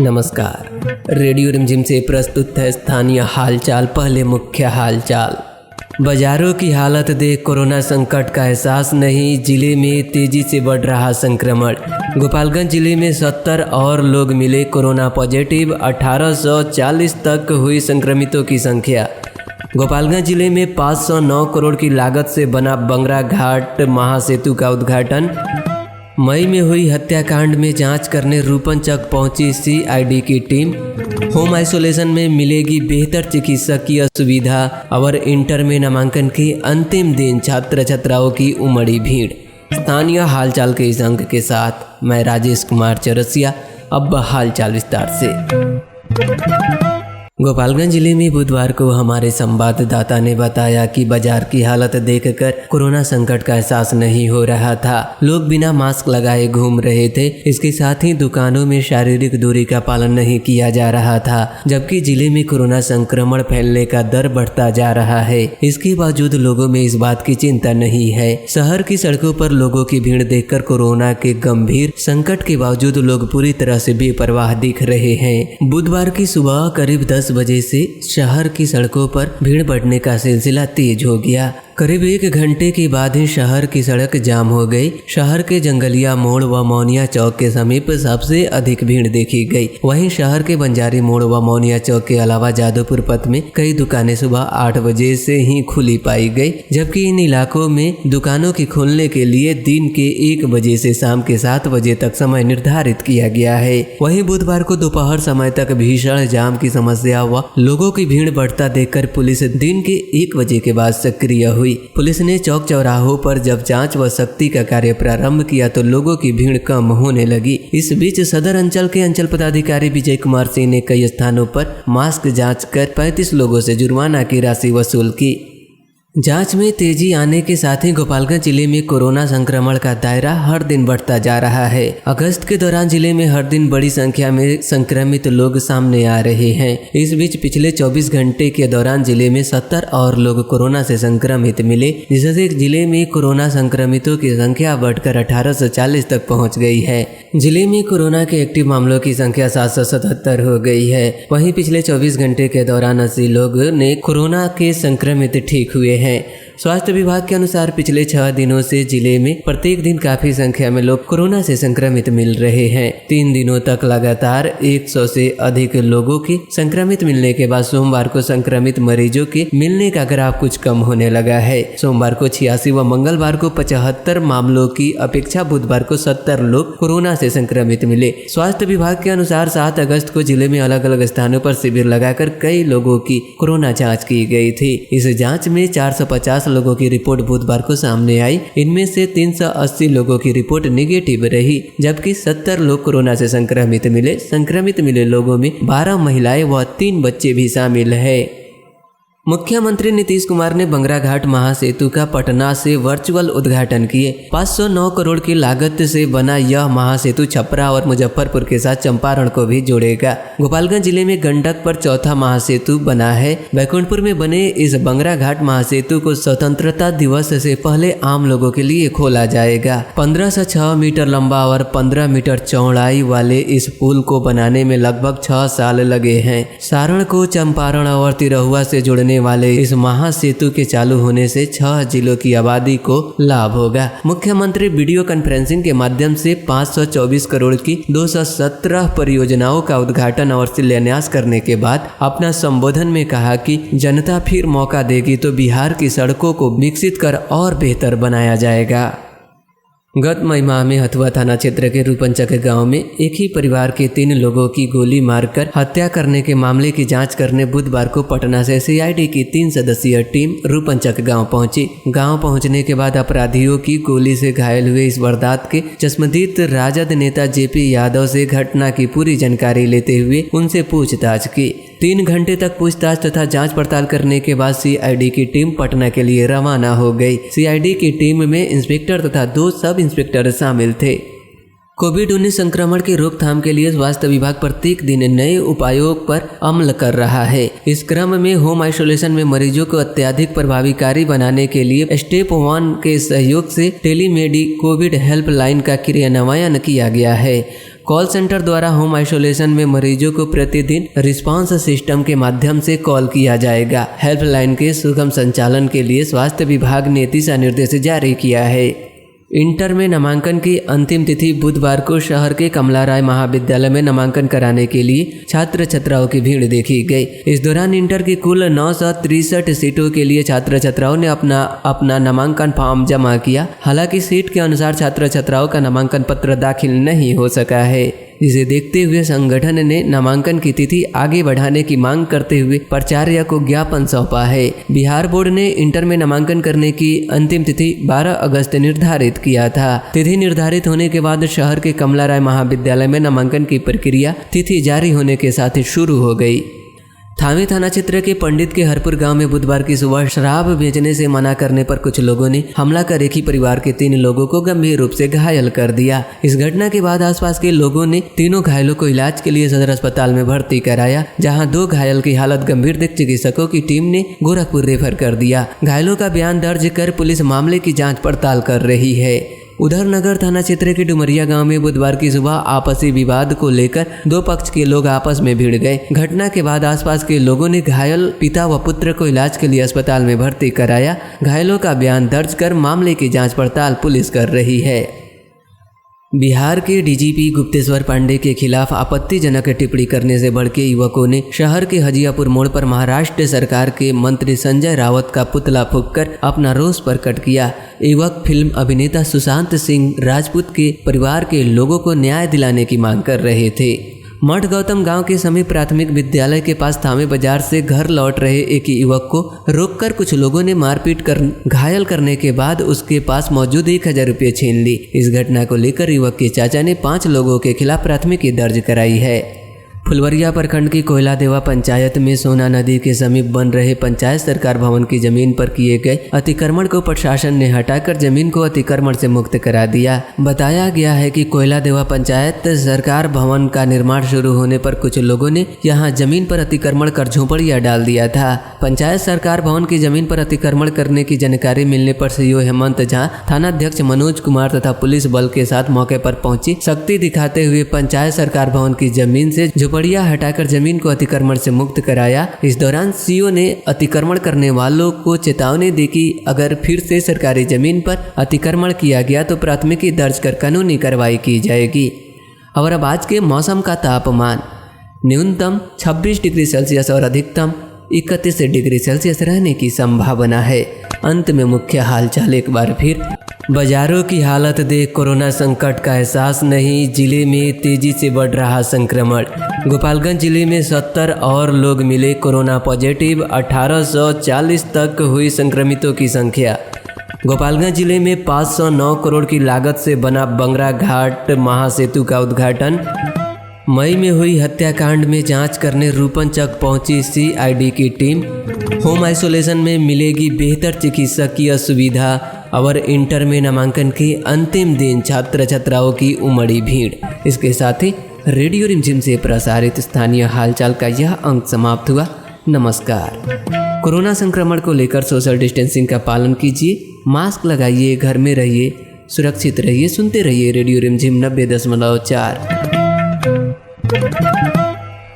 नमस्कार, रेडियो रिमझिम से प्रस्तुत है स्थानीय हालचाल। पहले मुख्य हालचाल। बाजारों की हालत देख कोरोना संकट का एहसास नहीं, जिले में तेजी से बढ़ रहा संक्रमण। गोपालगंज जिले में 70 और लोग मिले कोरोना पॉजिटिव, 1840 तक हुई संक्रमितों की संख्या। गोपालगंज जिले में 509 करोड़ की लागत से बना बंगरा घाट महासेतु का उद्घाटन। मई में हुई हत्याकांड में जांच करने रूपनचक पहुंची सीआईडी की टीम। होम आइसोलेशन में मिलेगी बेहतर चिकित्सकीय सुविधा। और इंटर में नामांकन के अंतिम दिन छात्र छात्राओं की उमड़ी भीड़। स्थानीय हालचाल के इस अंक के साथ मैं राजेश कुमार चौरसिया। अब हालचाल विस्तार से। गोपालगंज जिले में बुधवार को हमारे संवाददाता ने बताया कि बाजार की हालत देखकर कोरोना संकट का एहसास नहीं हो रहा था। लोग बिना मास्क लगाए घूम रहे थे। इसके साथ ही दुकानों में शारीरिक दूरी का पालन नहीं किया जा रहा था, जबकि जिले में कोरोना संक्रमण फैलने का दर बढ़ता जा रहा है। इसके बावजूद लोगों में इस बात की चिंता नहीं है। शहर की सड़कों पर लोगों की भीड़ देखकर कोरोना के गंभीर संकट के बावजूद लोग पूरी तरह से बेपरवाह दिख रहे हैं। बुधवार की सुबह करीब 10 बजे से शहर की सड़कों पर भीड़ बढ़ने का सिलसिला तेज हो गया। करीब 1 घंटे के बाद ही शहर की सड़क जाम हो गई। शहर के जंगलिया मोड़ व मौनिया चौक के समीप सबसे अधिक भीड़ देखी गई। वहीं शहर के बंजारी मोड़ व मौनिया चौक के अलावा जादवपुर पथ में कई दुकानें सुबह 8 बजे से ही खुली पाई गई, जबकि इन इलाकों में दुकानों के खुलने के लिए दिन के 1 बजे से शाम के 7 बजे तक समय निर्धारित किया गया है। वहीं बुधवार को दोपहर समय तक भीषण जाम की समस्या व लोगों की भीड़ बढ़ता देखकर पुलिस दिन के 1 बजे के बाद सक्रिय हुई। पुलिस ने चौक चौराहों पर जब जांच व सख्ती का कार्य प्रारंभ किया तो लोगों की भीड़ कम होने लगी। इस बीच सदर अंचल के अंचल पदाधिकारी विजय कुमार सिंह ने कई स्थानों पर मास्क जांच कर 35 लोगों से जुर्माना की राशि वसूल की। जांच में तेजी आने के साथ ही गोपालगंज जिले में कोरोना संक्रमण का दायरा हर दिन बढ़ता जा रहा है। अगस्त के दौरान जिले में हर दिन बड़ी संख्या में संक्रमित लोग सामने आ रहे हैं। इस बीच पिछले 24 घंटे के दौरान जिले में 70 और लोग कोरोना से संक्रमित मिले, जिससे जिले में कोरोना संक्रमितों की संख्या बढ़कर 1840 तक पहुँच गई है। जिले में कोरोना के एक्टिव मामलों की संख्या 777 हो गई है। वहीं पिछले 24 घंटे के दौरान 80 लोग ने कोरोना के संक्रमित ठीक हुए हैं। स्वास्थ्य विभाग के अनुसार पिछले 6 दिनों से जिले में प्रत्येक दिन काफी संख्या में लोग कोरोना से संक्रमित मिल रहे हैं। 3 दिनों तक लगातार 100 से अधिक लोगों की संक्रमित मिलने के बाद सोमवार को संक्रमित मरीजों के मिलने का ग्राफ कुछ कम होने लगा है। सोमवार को 86 व मंगलवार को 75 मामलों की अपेक्षा बुधवार को 70 लोग कोरोना से संक्रमित मिले। स्वास्थ्य विभाग के अनुसार 7 अगस्त को जिले में अलग अलग स्थानों पर शिविर लगाकर कई लोगों की कोरोना जाँच की गई थी। इस जाँच में 450 लोगों की रिपोर्ट बुधवार को सामने आई। इनमें से 380 लोगों की रिपोर्ट नेगेटिव रही, जबकि 70 लोग कोरोना से संक्रमित मिले। संक्रमित मिले लोगों में 12 महिलाएं व 3 बच्चे भी शामिल है। मुख्यमंत्री नीतीश कुमार ने बंगरा घाट महासेतु का पटना से वर्चुअल उद्घाटन किए। 509 करोड़ की लागत से बना यह महासेतु छपरा और मुजफ्फरपुर के साथ चंपारण को भी जोड़ेगा। गोपालगंज जिले में गंडक पर चौथा महासेतु बना है। बैकुंठपुर में बने इस बंगरा घाट महासेतु को स्वतंत्रता दिवस से पहले आम लोगों के लिए खोला जाएगा। 1506 मीटर लंबा और 15 मीटर चौड़ाई वाले इस पुल को बनाने में लगभग 6 साल लगे हैं। सारण को चंपारण और तिरहुआ से जोड़ने वाले इस महासेतु के चालू होने से 6 जिलों की आबादी को लाभ होगा। मुख्यमंत्री वीडियो कॉन्फ्रेंसिंग के माध्यम से 524 करोड़ की 217 परियोजनाओं का उद्घाटन और शिलान्यास करने के बाद अपना संबोधन में कहा कि जनता फिर मौका देगी तो बिहार की सड़कों को विकसित कर और बेहतर बनाया जाएगा। गत मई माह में हथुआ थाना क्षेत्र के रूपनचक गांव में एक ही परिवार के 3 लोगों की गोली मारकर हत्या करने के मामले की जांच करने बुधवार को पटना से सीआईडी की 3 सदस्यीय टीम रूपनचक गांव पहुंची। गांव पहुंचने के बाद अपराधियों की गोली से घायल हुए इस वारदात के चश्मदीद राजद नेता जेपी यादव से घटना की पूरी जानकारी लेते हुए उनसे पूछताछ की। 3 घंटे तक पूछताछ तथा जांच पड़ताल करने के बाद सीआईडी की टीम पटना के लिए रवाना हो गई। सीआईडी की टीम में इंस्पेक्टर तथा 2 सब इंस्पेक्टर शामिल थे। कोविड-19 संक्रमण की रोकथाम के लिए स्वास्थ्य विभाग प्रत्येक दिन नए उपायों पर अमल कर रहा है। इस क्रम में होम आइसोलेशन में मरीजों को अत्यधिक प्रभावकारी बनाने के लिए स्टेप 1 के सहयोग से टेलीमेडी कोविड हेल्पलाइन का क्रियान्वयन किया गया है। कॉल सेंटर द्वारा होम आइसोलेशन में मरीजों को प्रतिदिन रिस्पांस सिस्टम के माध्यम से कॉल किया जाएगा। हेल्पलाइन के सुगम संचालन के लिए स्वास्थ्य विभाग ने दिशा निर्देश जारी किया है। इंटर में नामांकन की अंतिम तिथि बुधवार को शहर के कमला राय महाविद्यालय में नामांकन कराने के लिए छात्र छात्राओं की भीड़ देखी गई। इस दौरान इंटर की कुल 963 सीटों के लिए छात्र छात्राओं ने अपना नामांकन फॉर्म जमा किया। हालांकि सीट के अनुसार छात्र छात्राओं का नामांकन पत्र दाखिल नहीं हो सका है, जिसे देखते हुए संगठन ने नामांकन की तिथि आगे बढ़ाने की मांग करते हुए प्राचार्य को ज्ञापन सौंपा है। बिहार बोर्ड ने इंटर में नामांकन करने की अंतिम तिथि 12 अगस्त निर्धारित किया था। तिथि निर्धारित होने के बाद शहर के कमला राय महाविद्यालय में नामांकन की प्रक्रिया तिथि जारी होने के साथ ही शुरू हो गई। थावे थाना क्षेत्र के पंडित के हरपुर गांव में बुधवार की सुबह शराब बेचने से मना करने पर कुछ लोगों ने हमला कर एक ही परिवार के 3 लोगों को गंभीर रूप से घायल कर दिया। इस घटना के बाद आसपास के लोगों ने तीनों घायलों को इलाज के लिए सदर अस्पताल में भर्ती कराया, जहां 2 घायल की हालत गंभीर देख चिकित्सकों की टीम ने गोरखपुर रेफर कर दिया। घायलों का बयान दर्ज कर पुलिस मामले की जाँच पड़ताल कर रही है। उधर नगर थाना क्षेत्र के डुमरिया गांव में बुधवार की सुबह आपसी विवाद को लेकर 2 पक्ष के लोग आपस में भिड़ गए। घटना के बाद आसपास के लोगों ने घायल पिता व पुत्र को इलाज के लिए अस्पताल में भर्ती कराया। घायलों का बयान दर्ज कर मामले की जांच पड़ताल पुलिस कर रही है। बिहार के डीजीपी गुप्तेश्वर पांडे के खिलाफ आपत्तिजनक टिप्पणी करने से भड़के युवकों ने शहर के हजियापुर मोड़ पर महाराष्ट्र सरकार के मंत्री संजय रावत का पुतला फूंककर अपना रोष प्रकट किया। युवक फिल्म अभिनेता सुशांत सिंह राजपूत के परिवार के लोगों को न्याय दिलाने की मांग कर रहे थे। मठ गौतम गांव के समीप प्राथमिक विद्यालय के पास थामे बाजार से घर लौट रहे एक युवक को रोककर कुछ लोगों ने मारपीट कर घायल करने के बाद उसके पास मौजूद 1000 रुपये छीन ली। इस घटना को लेकर युवक के चाचा ने 5 लोगों के खिलाफ प्राथमिकी दर्ज कराई है। फुलवरिया प्रखंड की कोयला देवा पंचायत में सोना नदी के समीप बन रहे पंचायत सरकार भवन की जमीन पर किए गए अतिक्रमण को प्रशासन ने हटाकर जमीन को अतिक्रमण से मुक्त करा दिया। बताया गया है कि कोयला देवा पंचायत सरकार भवन का निर्माण शुरू होने पर कुछ लोगों ने यहां जमीन पर अतिक्रमण कर झोपड़ियां डाल दिया था। पंचायत सरकार भवन की जमीन पर अतिक्रमण करने की जानकारी मिलने पर सीओ हेमंत झा, थानाध्यक्ष मनोज कुमार तथा पुलिस बल के साथ मौके पर पहुंची शक्ति दिखाते हुए पंचायत सरकार भवन की जमीन से झोपड़ियां हटाकर जमीन को अतिक्रमण से मुक्त कराया। इस दौरान सीओ ने अतिक्रमण करने वालों को चेतावनी दी कि अगर फिर से सरकारी जमीन पर अतिक्रमण किया गया तो प्राथमिकी दर्ज कर कानूनी कार्रवाई की जाएगी। और अब आज के मौसम का तापमान न्यूनतम 26 डिग्री सेल्सियस और अधिकतम 31 डिग्री सेल्सियस रहने की संभावना है। अंत में मुख्य हालचाल एक बार फिर। बाजारों की हालत देख कोरोना संकट का एहसास नहीं, जिले में तेजी से बढ़ रहा संक्रमण। गोपालगंज जिले में 70 और लोग मिले कोरोना पॉजिटिव, 1840 तक हुई संक्रमितों की संख्या। गोपालगंज जिले में 509 करोड़ की लागत से बना बंगरा घाट महासेतु का उद्घाटन। मई में हुई हत्याकांड में जांच करने रूपनचक पहुंची सीआईडी की टीम। होम आइसोलेशन में मिलेगी बेहतर चिकित्सकीय सुविधा। और इंटर में नामांकन के अंतिम दिन छात्र छात्राओं की उमड़ी भीड़। इसके साथ ही रेडियो रिमझिम से प्रसारित स्थानीय हालचाल का यह अंक समाप्त हुआ। नमस्कार। कोरोना संक्रमण को लेकर सोशल डिस्टेंसिंग का पालन कीजिए, मास्क लगाइए, घर में रहिए, सुरक्षित रहिए। सुनते रहिए रेडियो रिमझिम 90.4।